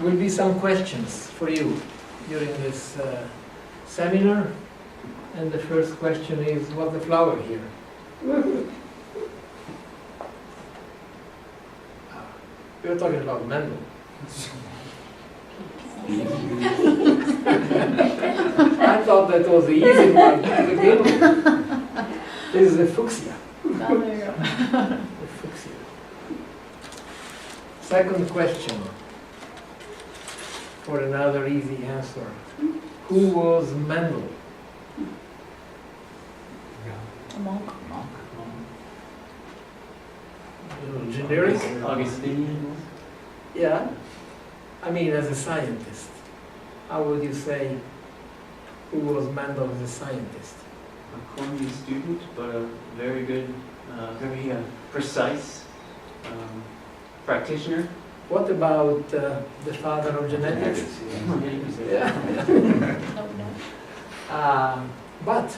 will be some questions for you during this seminar. And the first question is, what's the flower here? We're talking about Mendel. I thought that was the easy one to begin with. This is the fuchsia. Oh, there you go. The fuchsia. Second question, for another easy answer. Who was Mendel? A monk. Generic? Augustine. Yeah. I mean, as a scientist, how would you say who was Mendel as a scientist? A clumsy student, but a very good, very precise practitioner. What about the father of genetics? Yeah. But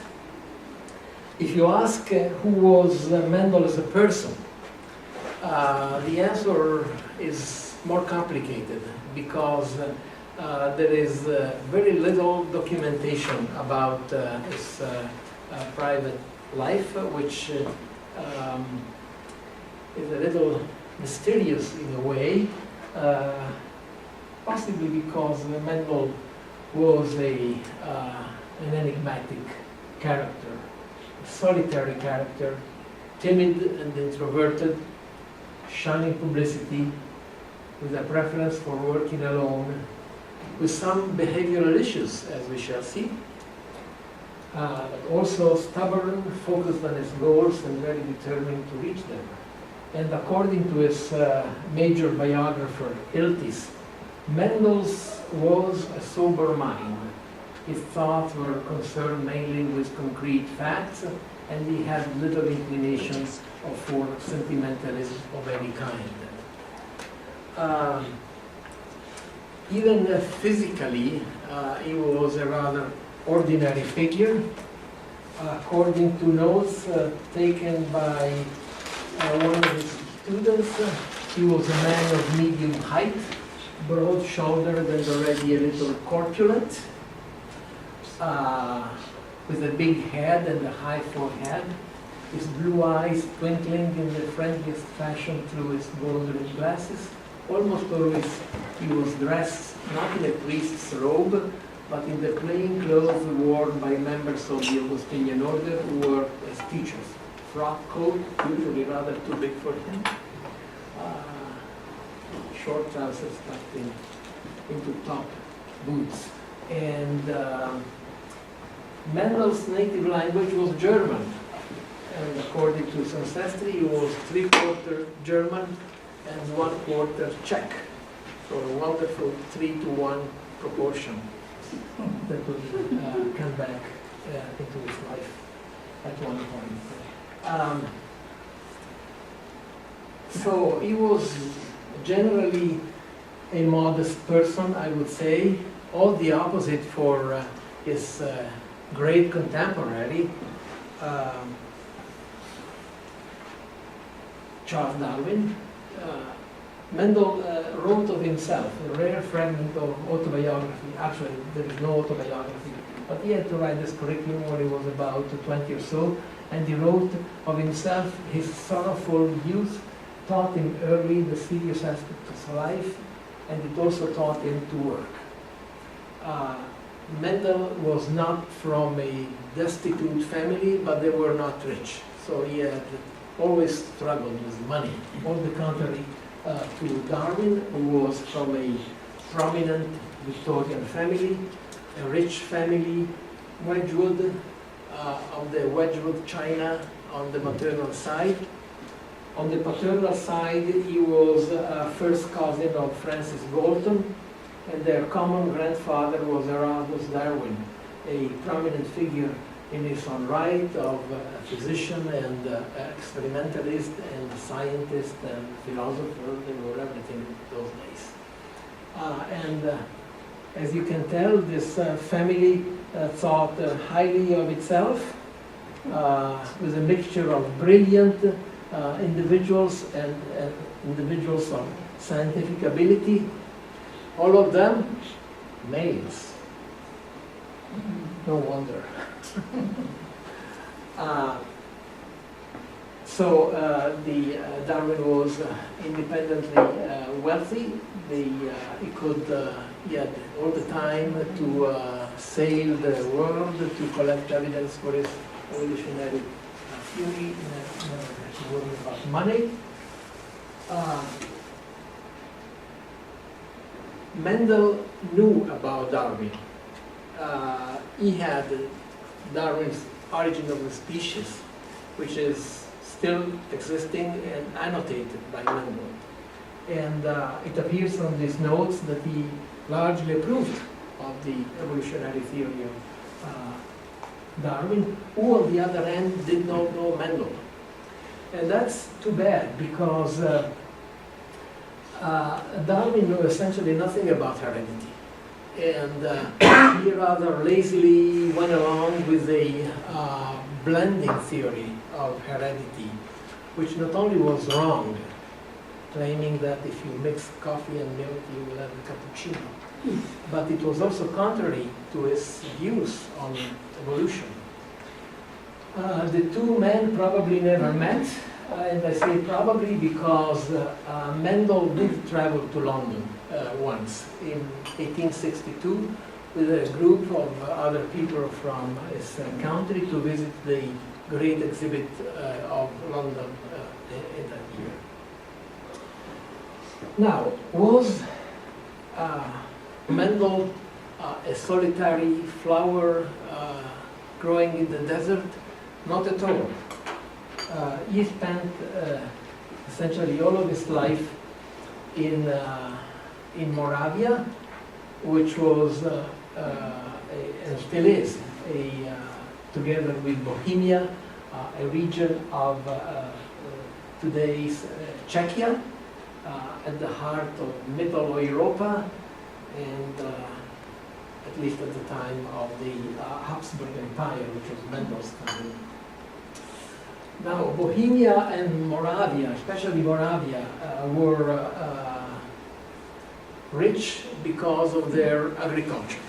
if you ask who was Mendel as a person, the answer is more complicated because there is very little documentation about his private life, which is a little mysterious in a way, possibly because Mendel was an enigmatic character, a solitary character, timid and introverted, shunning publicity, with a preference for working alone, with some behavioral issues, as we shall see, but also stubborn, focused on his goals, and very determined to reach them. And according to his major biographer, Iltis, Mendel's was a sober mind. His thoughts were concerned mainly with concrete facts, and he had little inclinations for sentimentalism of any kind. Even physically, he was a rather ordinary figure. According to notes taken by one of his students, he was a man of medium height, broad-shouldered and already a little corpulent, with a big head and a high forehead, his blue eyes twinkling in the friendliest fashion through his gold-rimmed glasses. Almost always he was dressed not in a priest's robe, but in the plain clothes worn by members of the Augustinian order who worked as teachers. Frock coat, usually rather too big for him. Short trousers tucked into top boots. And Mendel's native language was German. And according to his ancestry, he was 3/4 German and 1/4 Czech. So a wonderful 3-to-1 proportion that would come back into his life at one point. So he was generally a modest person, I would say, all the opposite for his great contemporary, Charles Darwin. Mendel wrote of himself, a rare fragment of autobiography. Actually, there is no autobiography, but he had to write this curriculum when he was about 20 or so, and he wrote of himself, his sorrowful youth taught him early the serious aspects of life, and it also taught him to work. Mendel was not from a destitute family, but they were not rich, so he had always struggled with money. On the contrary to Darwin, who was from a prominent Victorian family, a rich family, Wedgwood, of the Wedgwood China on the maternal side. On the paternal side, he was a first cousin of Francis Galton, and their common grandfather was Erasmus Darwin, a prominent figure in his own right of a physician and experimentalist and scientist and philosopher. They were everything those days. As you can tell, this family thought highly of itself, with a mixture of brilliant individuals and individuals of scientific ability, All of them males. No wonder. Darwin was independently wealthy. He could, he had all the time to sail the world, to collect evidence for his evolutionary theory, never had to worry about money. Mendel knew about Darwin. He had Darwin's Origin of the Species, which is still existing and annotated by Mendel. And it appears from these notes that he largely approved of the evolutionary theory of Darwin, who on the other hand did not know Mendel. And that's too bad, because Darwin knew essentially nothing about heredity. And he rather lazily went along with a blending theory of heredity, which not only was wrong, claiming that if you mix coffee and milk, you will have a cappuccino, but it was also contrary to his views on evolution. The two men probably never met, and I say probably because Mendel did travel to London once in 1862 with a group of other people from his country to visit the great exhibit of London in that year. Now, was Mendel a solitary flower growing in the desert? Not at all. He spent essentially all of his life in Moravia, which was and still is together with Bohemia, a region of today's Czechia, at the heart of Middle Europa, and at least at the time of the Habsburg Empire, which was Mendel's time. Now, Bohemia and Moravia, especially Moravia, were rich because of their agriculture.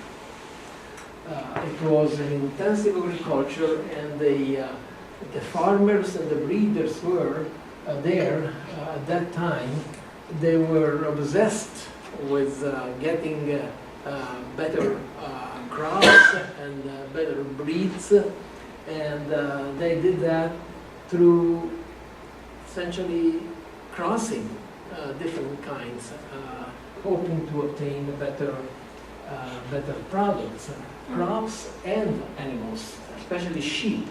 It was an intensive agriculture, and the farmers and the breeders were there at that time. They were obsessed with getting better crops and better breeds, and they did that through essentially crossing different kinds, hoping to obtain better products, crops and animals, especially sheep,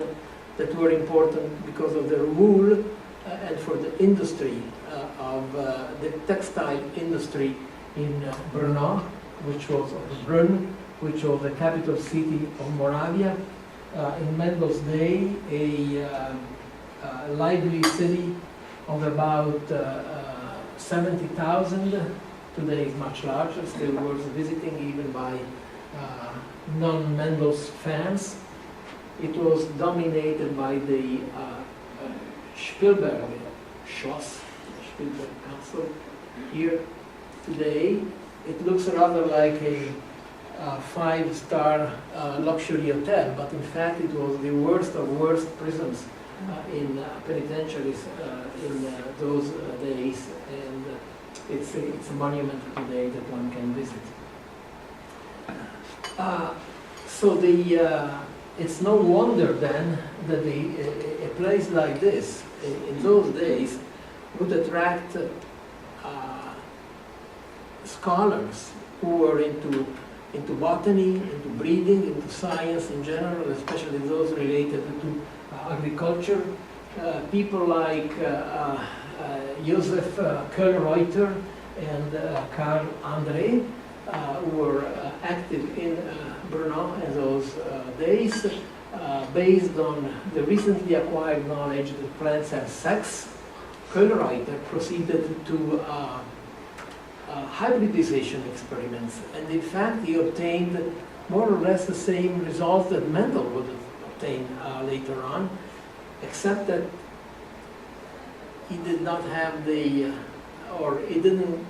that were important because of their wool and for the industry of the textile industry in Brno, which was Brünn, which was the capital city of Moravia. In Mendel's day, a lively city of about 70,000. Today is much larger, still worth visiting even by non-Mendel's fans. It was dominated by the Spielberg Schloss, Spielberg Castle. Here today, it looks rather like a five-star luxury hotel, but in fact it was the worst of worst prisons in penitentiaries in those days, and it's a monument today that one can visit. It's no wonder then that a place like this in those days would attract scholars who were into botany, into breeding, into science in general, especially those related to agriculture. People like Josef Kohlreuter and Karl André, who were active in Brno in those days, based on the recently acquired knowledge that plants have sex. Kohlreuter proceeded to hybridization experiments, and in fact he obtained more or less the same results that Mendel would have obtained later on, except that he did not have he didn't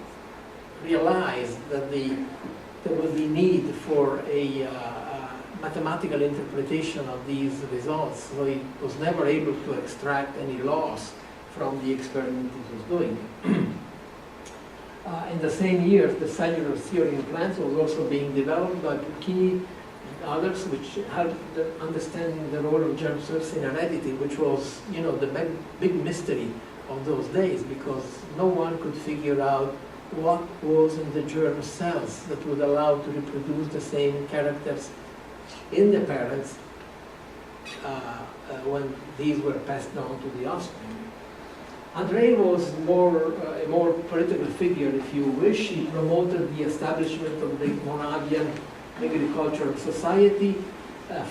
realized that there would be need for a mathematical interpretation of these results, so he was never able to extract any loss from the experiment he was doing. In the same year, the cellular theory in plants was also being developed by Puccini and others, which helped understanding the role of germ cells in heredity, which was, you know, the big mystery of those days, because no one could figure out what was in the germ cells that would allow to reproduce the same characters in the parents when these were passed on to the offspring. Andrei was a more political figure, if you wish. He promoted the establishment of the Moravian Agricultural Society,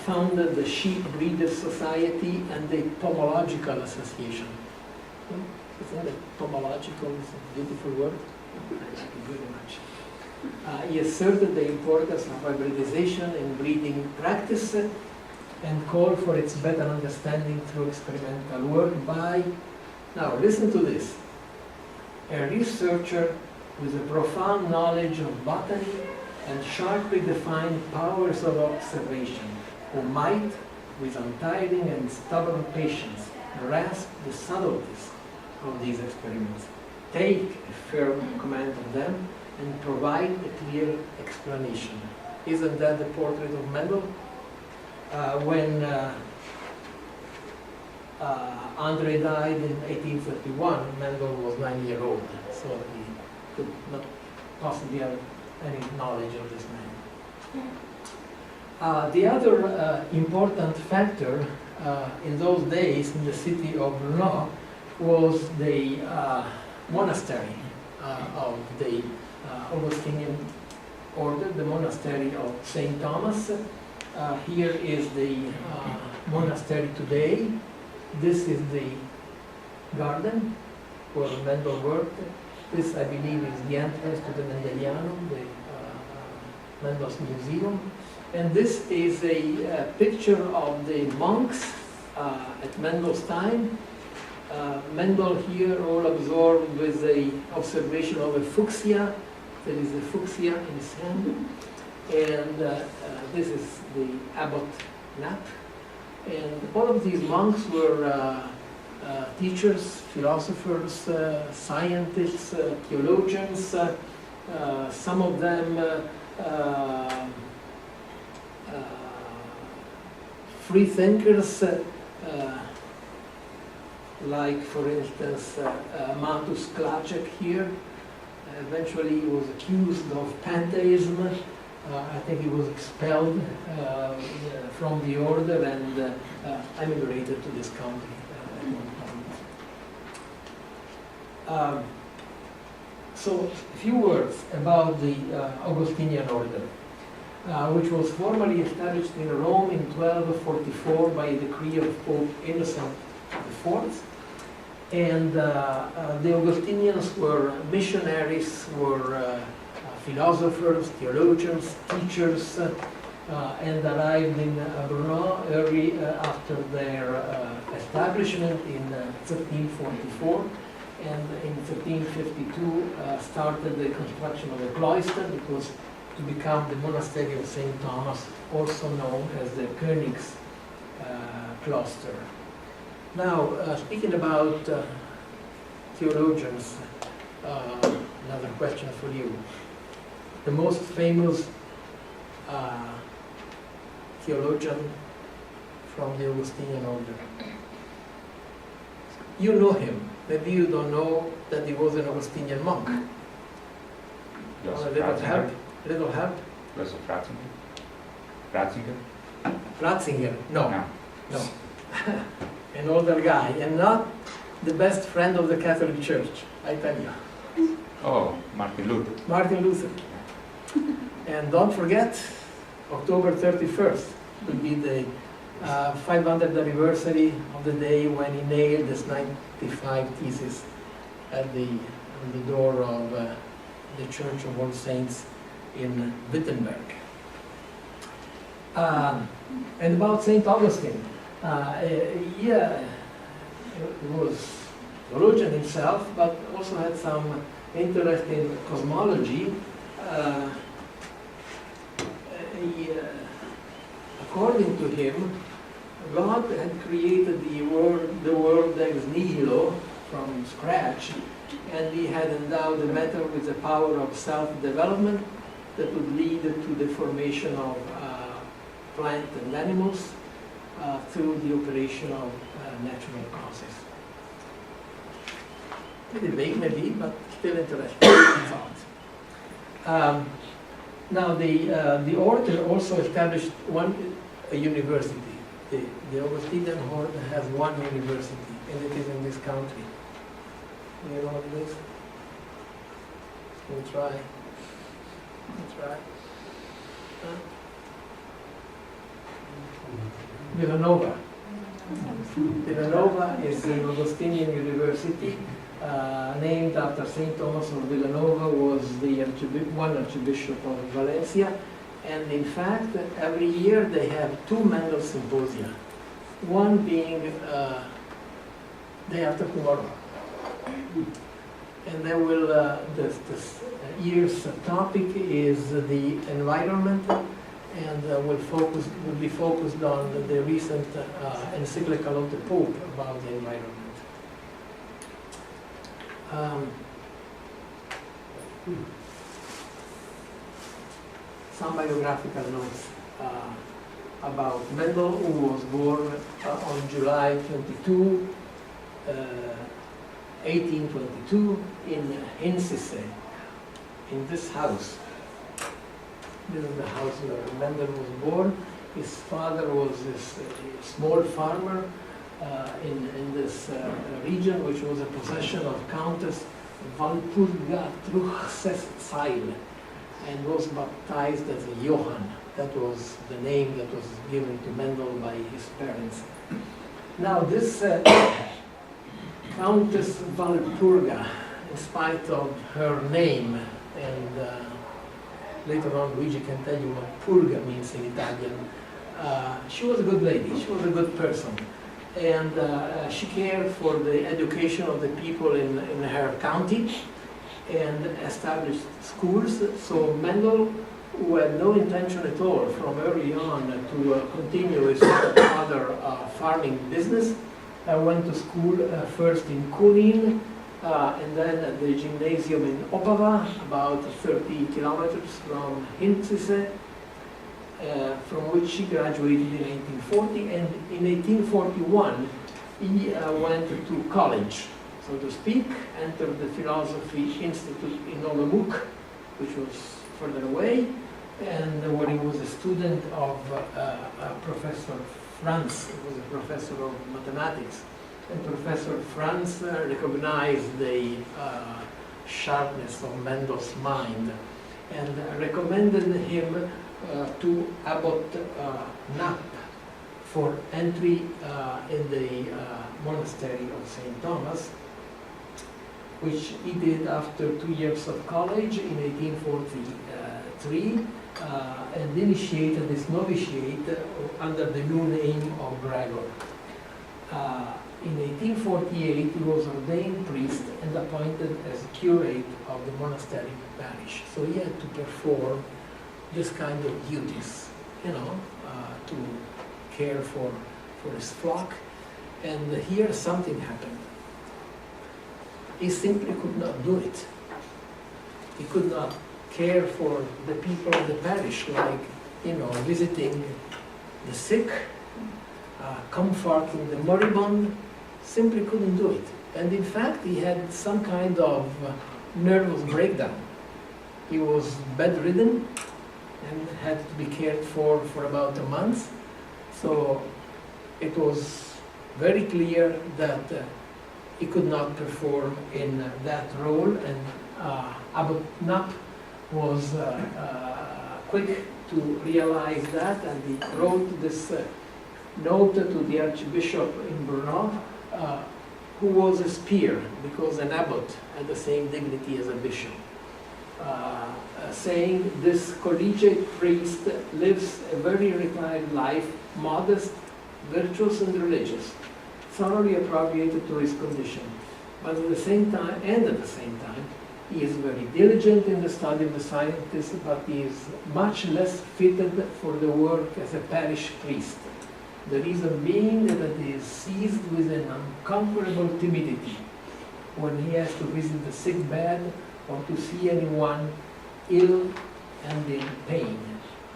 founded the Sheep Breeders Society and the Pomological Association. Isn't it pomological? It's a beautiful word. I like it very much. He asserted the importance of hybridization in breeding practice and called for its better understanding through experimental work by, now listen to this, a researcher with a profound knowledge of botany and sharply defined powers of observation, who might, with untiring and stubborn patience, grasp the subtleties of these experiments, take a firm command of them, and provide a clear explanation. Isn't that the portrait of Mendel? When Andrei died in 1831, Mendel was 9 years old, so he could not possibly have any knowledge of this man. The other important factor in those days in the city of Brno was the monastery of the Augustinian order, the monastery of St. Thomas. Here is the monastery today. This is the garden where Mendel worked. This, I believe, is the entrance to the Mendelianum, the Mendel's museum. And this is a picture of the monks at Mendel's time. Mendel here all absorbed with the observation of a fuchsia. There is a fuchsia in his hand. And this is the abbot Knapp. And all of these monks were teachers, philosophers, scientists, theologians, some of them free thinkers, like, for instance, Matus Klacek here. Eventually he was accused of pantheism. I think he was expelled from the order and emigrated to this country at one point. So, a few words about the Augustinian order, which was formally established in Rome in 1244 by a decree of Pope Innocent IV. And the Augustinians were missionaries, were philosophers, theologians, teachers, and arrived in Brno early after their establishment in 1344. And in 1352 started the construction of a cloister, because to become the monastery of St. Thomas, also known as the Königs Kloster. Now, speaking about theologians, another question for you. The most famous theologian from the Augustinian order. You know him. Maybe you don't know that he was an Augustinian monk. Yes, A little help? A little help? Joseph Ratzinger. Ratzinger? Ratzinger? No. No. An older guy, and not the best friend of the Catholic Church, I tell you. Oh, Martin Luther. Martin Luther. And don't forget, October 31st will be the 500th anniversary of the day when he nailed his 95 thesis at on the door of the Church of All Saints in Wittenberg. And about St. Augustine, yeah, he was a theologian himself, but also had some interest in cosmology, according to him, God had created the world ex nihilo from scratch, and he had endowed the matter with the power of self-development that would lead to the formation of plant and animals through the operation of natural causes. Pretty vague maybe, but still interesting thought. Now the order also established a university. The Augustinian order has one university, and it is in this country. You know what it is? We'll try. Villanova. Villanova is an Augustinian university named after St. Thomas of Villanova, was the one Archbishop of Valencia. And in fact, every year they have two Mendel symposia. One being day after tomorrow. And they will, this year's topic is the environment, and will be focused on the recent encyclical of the Pope about the environment. Some biographical notes about Mendel, who was born on July 22, 1822 in Hensisse, in this house. This is the house where Mendel was born. His father was this small farmer in this region, which was a possession of Countess Walpurga Truchsess-Zeil, and was baptized as Johann. That was the name that was given to Mendel by his parents. Now this Countess Walpurga, in spite of her name, and later on Luigi can tell you what purga means in Italian, she was a good lady, she was a good person. And she cared for the education of the people in her county and established schools. So Mendel, who had no intention at all from early on to continue his other farming business, went to school first in Kunin, and then at the gymnasium in Opava, about 30 kilometers from Hensisse, from which he graduated in 1840, and in 1841 he went to college, so to speak, entered the Philosophy Institute in Olomouc, which was further away, and where he was a student of Professor Franz, who was a professor of mathematics. And Professor Franz recognized the sharpness of Mendel's mind and recommended him to Abbot Knapp for entry in the monastery of St. Thomas, which he did after 2 years of college in 1843, and initiated this novitiate under the new name of Gregor. In 1848, he was ordained priest and appointed as curate of the monastery parish. So he had to perform this kind of duties, to care for his flock. And here something happened. He simply could not do it. He could not care for the people of the parish, like, visiting the sick, comforting the moribund. Simply couldn't do it. And in fact, he had some kind of nervous breakdown. He was bedridden and had to be cared for about a month. So it was very clear that he could not perform in that role, and Abbot Knapp was quick to realize that, and he wrote this note to the Archbishop in Brno, who was a peer, because an abbot had the same dignity as a bishop, saying, "This collegiate priest lives a very retired life, modest, virtuous and religious, thoroughly appropriated to his condition, but at the same time, He is very diligent in the study of the sciences, but he is much less fitted for the work as a parish priest. The reason being that he is seized with an unconquerable timidity when he has to visit the sick bed or to see anyone ill and in pain.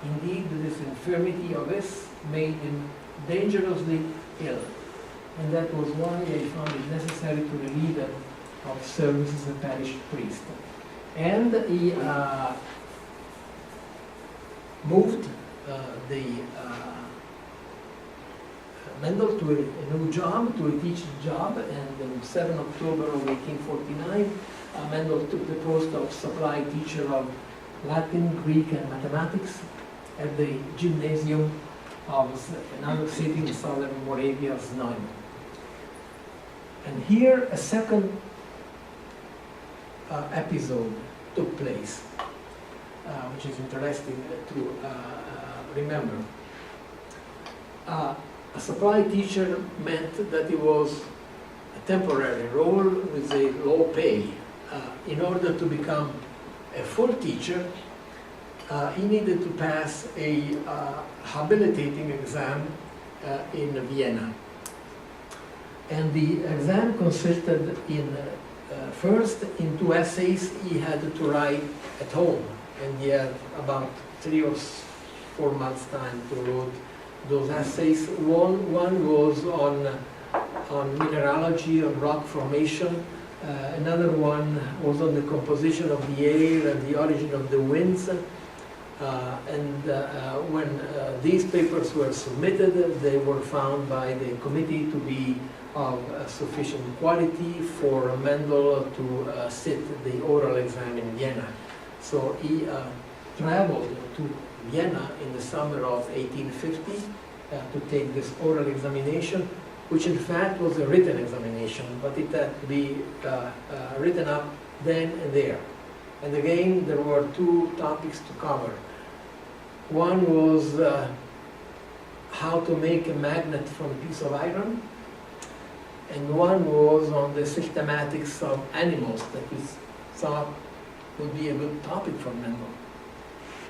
Indeed, this infirmity of his made him dangerously ill, and that was why I found it necessary to relieve him of service as a parish priest. And he moved Mendel to a new job, to a teaching job, and on 7 October of 1849, Mendel took the post of supply teacher of Latin, Greek, and mathematics at the gymnasium of another city in southern Moravia, Znaim. And here a second episode took place, which is interesting to remember. A supply teacher meant that it was a temporary role with a low pay. In order to become a full teacher, he needed to pass a habilitating exam in Vienna. And the exam consisted in, first, in 2 essays he had to write at home, and he had about 3 or 4 months' time to write those essays. One was on mineralogy, on rock formation. Another one was on the composition of the air and the origin of the winds. When these papers were submitted, they were found by the committee to be of sufficient quality for Mendel to sit the oral exam in Vienna. So he traveled to Vienna in the summer of 1850 to take this oral examination, which in fact was a written examination, but it had to be written up then and there. And again, there were 2 topics to cover. One was how to make a magnet from a piece of iron, and one was on the systematics of animals that we thought would be a good topic for Mendel.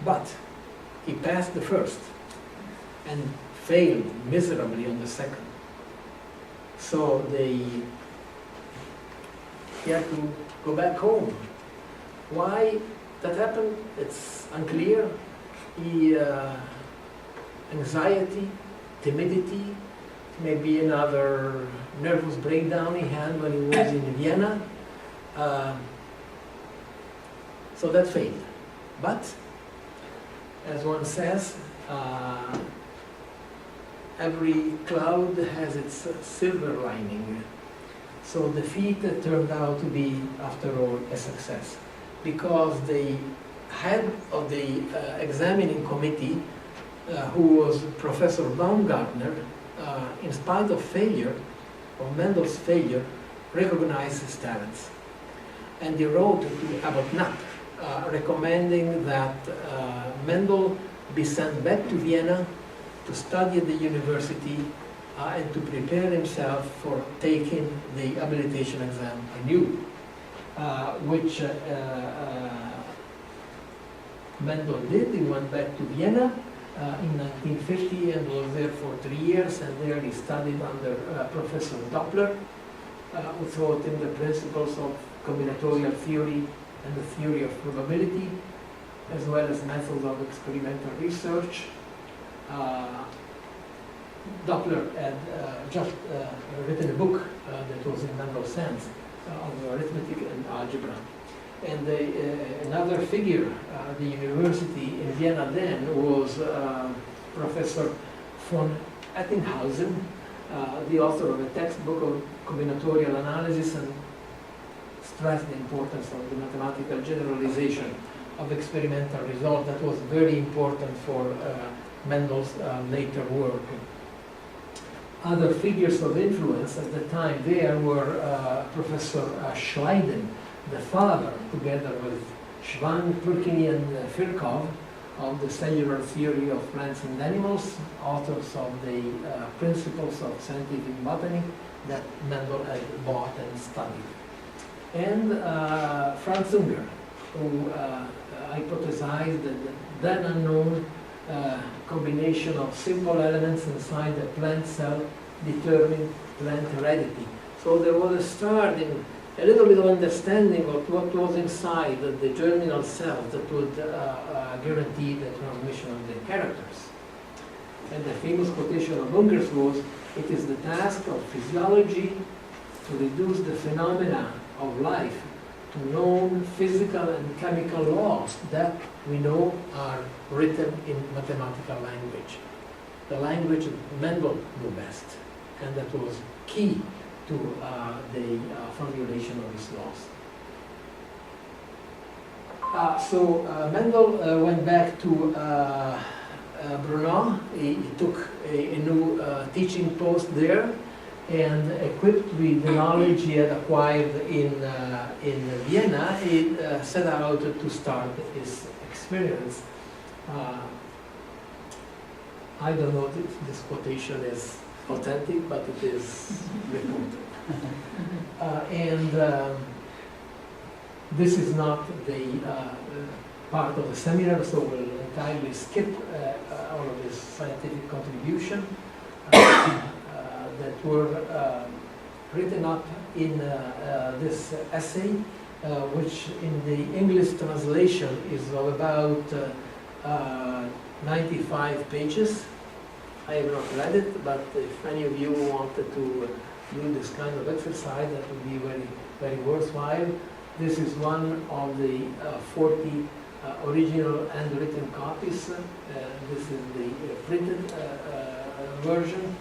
But he passed the first and failed miserably on the second. So he had to go back home. Why that happened, it's unclear. Anxiety, timidity, maybe another nervous breakdown he had when he was in Vienna. So that failed. But, as one says, every cloud has its silver lining. So the feat turned out to be, after all, a success, because the head of the examining committee, who was Professor Baumgartner, in spite of failure, of Mendel's failure, recognized his talents. And he wrote to Abbot Knapp, recommending that Mendel be sent back to Vienna to study at the university and to prepare himself for taking the habilitation exam anew, which Mendel did. He went back to Vienna in 1950 and was there for 3 years, and there he studied under Professor Doppler, who taught him the principles of combinatorial theory and the theory of probability, as well as methods of experimental research. Doppler had just written a book that was in Mendel's sense of arithmetic and algebra. And another figure at the university in Vienna then was Professor von Ettinghausen, the author of a textbook of combinatorial analysis, and stressed the importance of the mathematical generalization of experimental results. That was very important for Mendel's later work. Other figures of influence at the time there were Professor Schleiden, the father, together with Schwann, Purkinje, and Virchow, of the cellular theory of plants and animals, authors of the principles of scientific botany that Mendel had bought and studied. and Franz Unger, who hypothesized that the then unknown combination of simple elements inside a plant cell determined plant heredity. So there was a start in a little bit of understanding of what was inside the germinal cells that would guarantee the transmission of the characters. And the famous quotation of Unger's was, "It is the task of physiology to reduce the phenomena of life to known physical and chemical laws that we know are written in mathematical language." The language that Mendel knew best, and that was key to the formulation of his laws. Mendel went back to Brno. He took a new teaching post there, and equipped with the knowledge he had acquired in Vienna, he set out to start his experiments. I don't know if this quotation is authentic, but it is reported. This is not the part of the seminar, so we'll entirely skip all of his scientific contribution that were written up in this essay, which in the English translation is of about 95 pages. I have not read it, but if any of you wanted to do this kind of exercise, that would be very, very worthwhile. This is one of the 40 original handwritten copies. This is the printed version.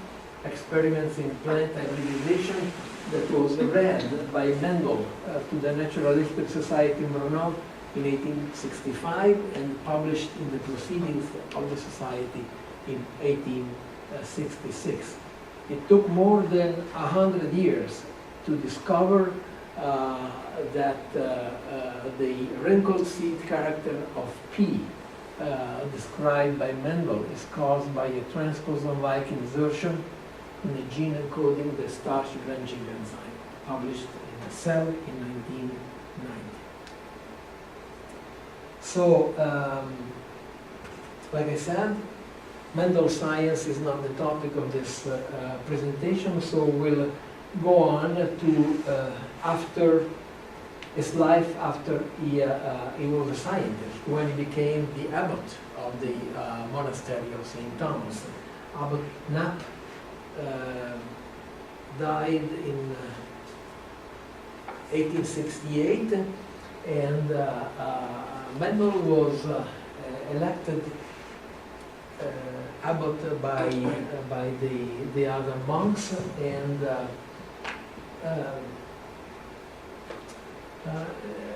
Experiments in plant hybridization, that was read by Mendel to the Naturalistic Society in Brno in 1865 and published in the Proceedings of the Society in 1866. It took more than 100 years to discover that the wrinkled seed character of P described by Mendel is caused by a transposon-like insertion in the gene encoding the starch drenching enzyme, published in the Cell in 1990. So, like I said, Mendel's science is not the topic of this presentation, so we'll go on to after his life after he was a scientist, when he became the abbot of the monastery of St. Thomas. Abbot Knapp died in 1868, and Mendel was elected abbot by the other monks, and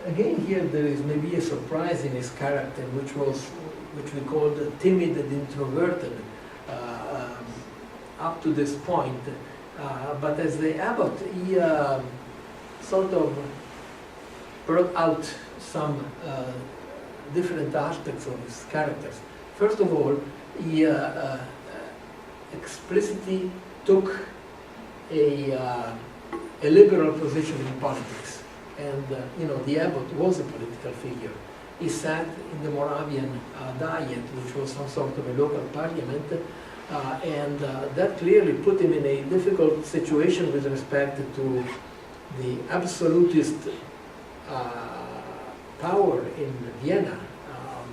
again here there is maybe a surprise in his character, which we call the timid and introverted up to this point, but as the abbot he sort of brought out some different aspects of his characters. First of all, he explicitly took a liberal position in politics, and the abbot was a political figure. He sat in the Moravian Diet, which was some sort of a local parliament, and that clearly put him in a difficult situation with respect to the absolutist power in Vienna,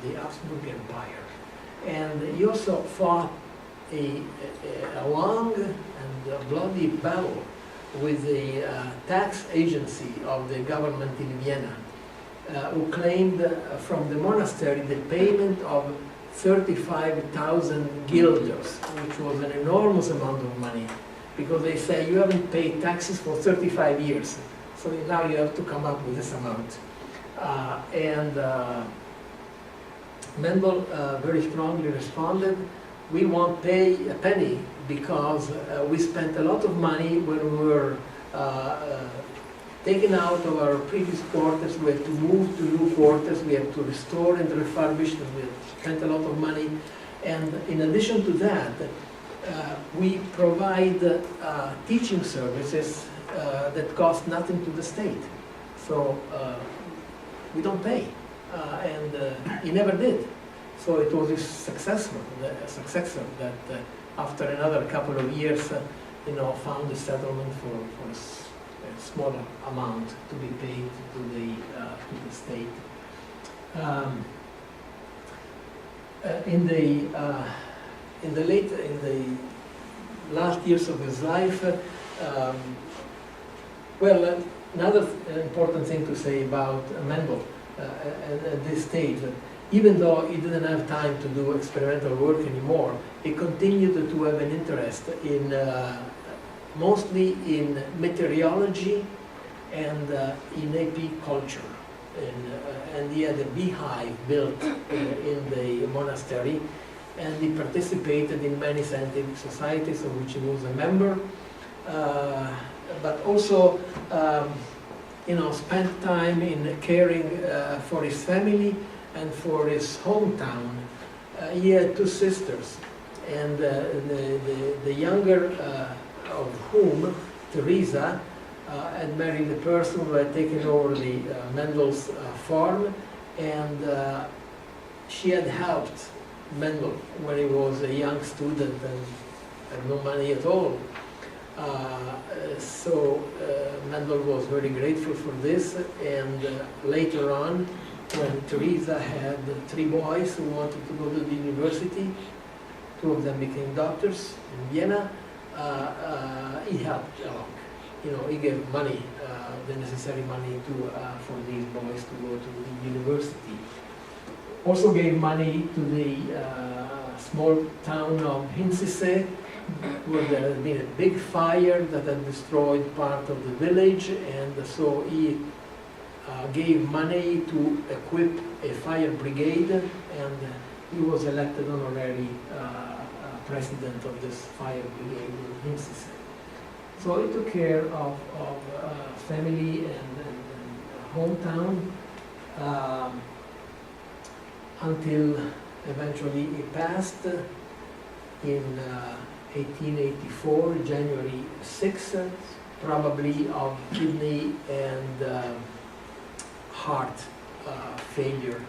the Habsburg Empire. And he also fought a long and bloody battle with the tax agency of the government in Vienna, who claimed from the monastery the payment of 35,000 guilders, which was an enormous amount of money, because they say you haven't paid taxes for 35 years, so now you have to come up with this amount. Mendel very strongly responded, we won't pay a penny because we spent a lot of money when we were taken out of our previous quarters. We had to move to new quarters, we had to restore and refurbish, and we spent a lot of money. And in addition to that, we provide teaching services that cost nothing to the state. So So we don't pay, and he never did. So it was his successor that after another couple of years, found a settlement for a smaller amount to be paid to the state. In the last years of his life, another important thing to say about Mendel at this stage, even though he didn't have time to do experimental work anymore, he continued to have an interest in mostly in meteorology and in apiculture. And he had a beehive built in the monastery, and he participated in many scientific societies of which he was a member, but also spent time in caring for his family and for his hometown. He had two sisters, and the younger of whom, Teresa, had married a person who had taken over the Mendel's farm, and she had helped Mendel when he was a young student and had no money at all. So Mendel was very grateful for this, and later on, when Teresa had 3 boys who wanted to go to the university, 2 of them became doctors in Vienna, he helped along. He gave money, the necessary money for these boys to go to the university. Also gave money to the small town of Hinzise, where there had been a big fire that had destroyed part of the village, and so he gave money to equip a fire brigade, and he was elected honorary president of this fire brigade in Hinzise. So he took care of family and hometown until eventually he passed in 1884, January 6th, probably of kidney and heart failure.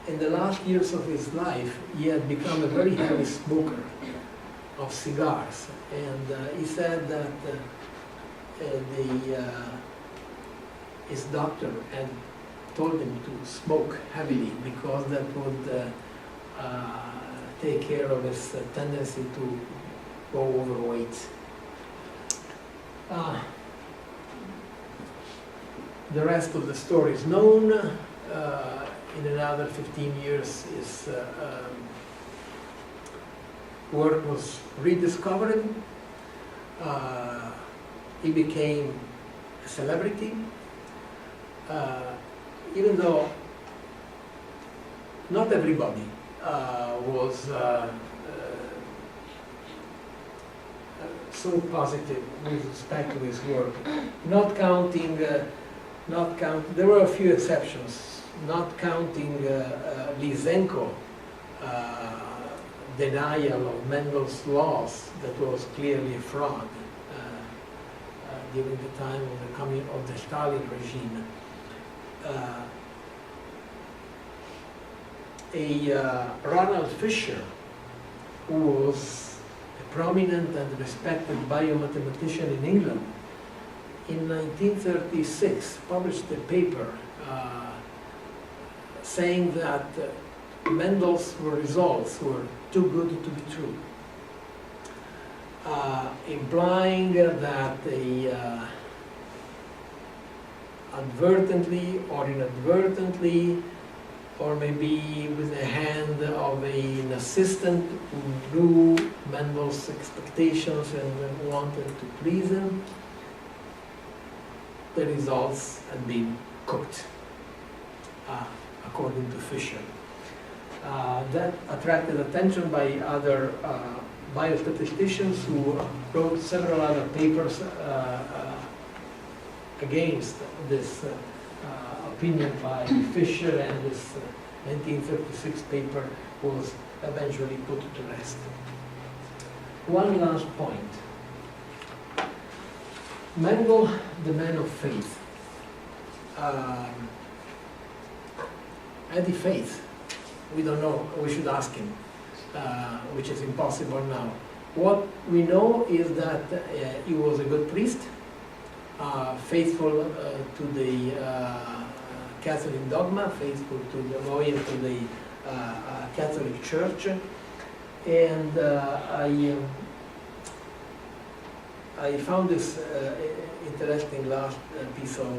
In the last years of his life, he had become a very heavy smoker of cigars, and he said that his doctor had told him to smoke heavily because that would take care of his tendency to go overweight. The rest of the story is known. In another 15 years, his work was rediscovered. He became a celebrity, even though not everybody was so positive with respect to his work. Not counting, there were a few exceptions, not counting Lysenko, denial of Mendel's laws that was clearly a fraud during the time of the coming of the Stalin regime. Ronald Fisher, who was a prominent and respected biomathematician in England, in 1936 published a paper saying that Mendel's results were too good to be true, implying that they advertently or inadvertently, or maybe with the hand of an assistant who knew Mendel's expectations and wanted to please him, the results had been cooked, according to Fisher. That attracted attention by other biostatisticians who wrote several other papers against this opinion by Fisher, and this 1936 paper was eventually put to rest. One last point. Mendel, the man of faith. Had he faith? We don't know. We should ask him, which is impossible now. What we know is that he was a good priest, faithful to the Catholic dogma, faithful to the loyal to the Catholic Church, and I found this interesting last piece of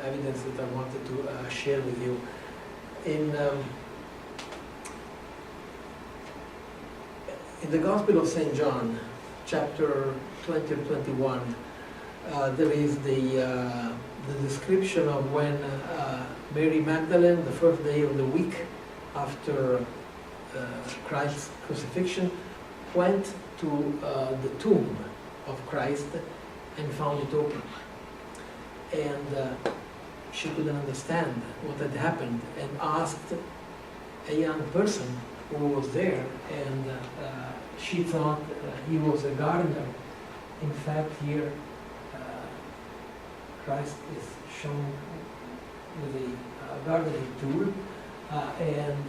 evidence that I wanted to share with you. In the Gospel of St. John, chapter 20 or 21, there is the description of when Mary Magdalene, the first day of the week after Christ's crucifixion, went to the tomb of Christ and found it open. And she couldn't understand what had happened and asked a young person who was there, and she thought he was a gardener. In fact, here Christ is shown with a gardening tool, and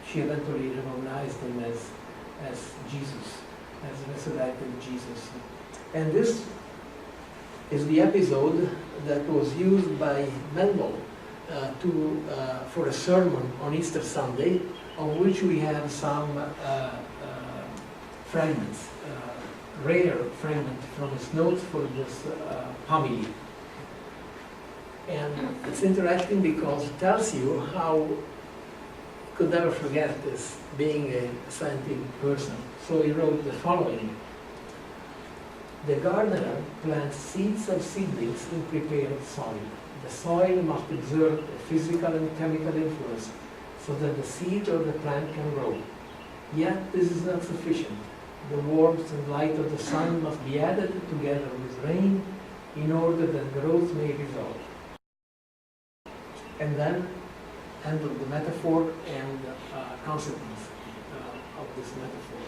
she eventually recognized him as Jesus, as resurrected Jesus. And this is the episode that was used by Mendel for a sermon on Easter Sunday, of which we have some fragments, rare fragment from his notes for this homily. And it's interesting because it tells you how you could never forget this, being a scientific person. So he wrote the following: the gardener plants seeds of seedlings in prepared soil. The soil must exert a physical and chemical influence so that the seed or the plant can grow. Yet this is not sufficient. The warmth and light of the sun must be added together with rain in order that growth may result. And then handle the metaphor and consequence of this metaphor.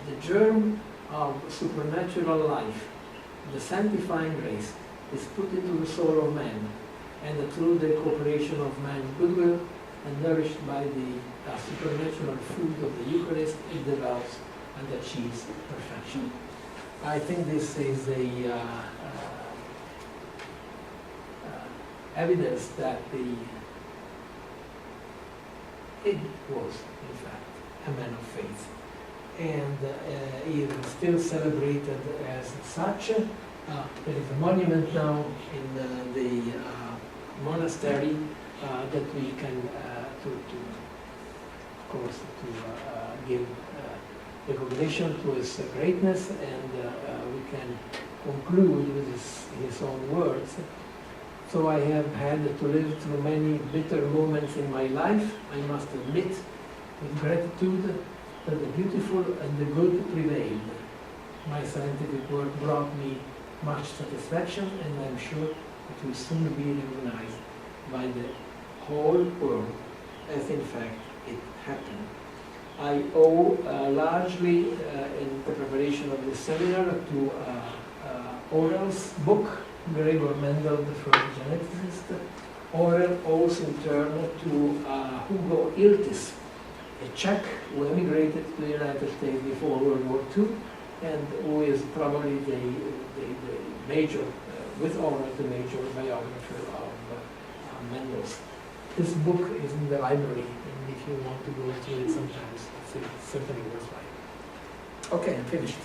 The germ of supernatural life, the sanctifying grace, is put into the soul of man, and through the cooperation of man's goodwill and nourished by the supernatural food of the Eucharist, it develops and achieves perfection. I think this is a evidence that it was, in fact, a man of faith. And he is still celebrated as such. There is a monument now in the monastery that we can, of course, give recognition to his greatness, and we can conclude with his own words. So I have had to live through many bitter moments in my life. I must admit with gratitude that the beautiful and the good prevailed. My scientific work brought me much satisfaction, and I'm sure it will soon be recognized by the whole world, as in fact it happened. I owe largely in the preparation of this seminar to Orell's book, Gregor Mendel, the first geneticist. Orell owes in turn to Hugo Iltis, a Czech who emigrated to the United States before World War II, and who is probably the major, with Orell, the major biographer of Mendel's. This book is in the library, and if you want to go through it sometimes, it's certainly worthwhile. Okay, I'm finished.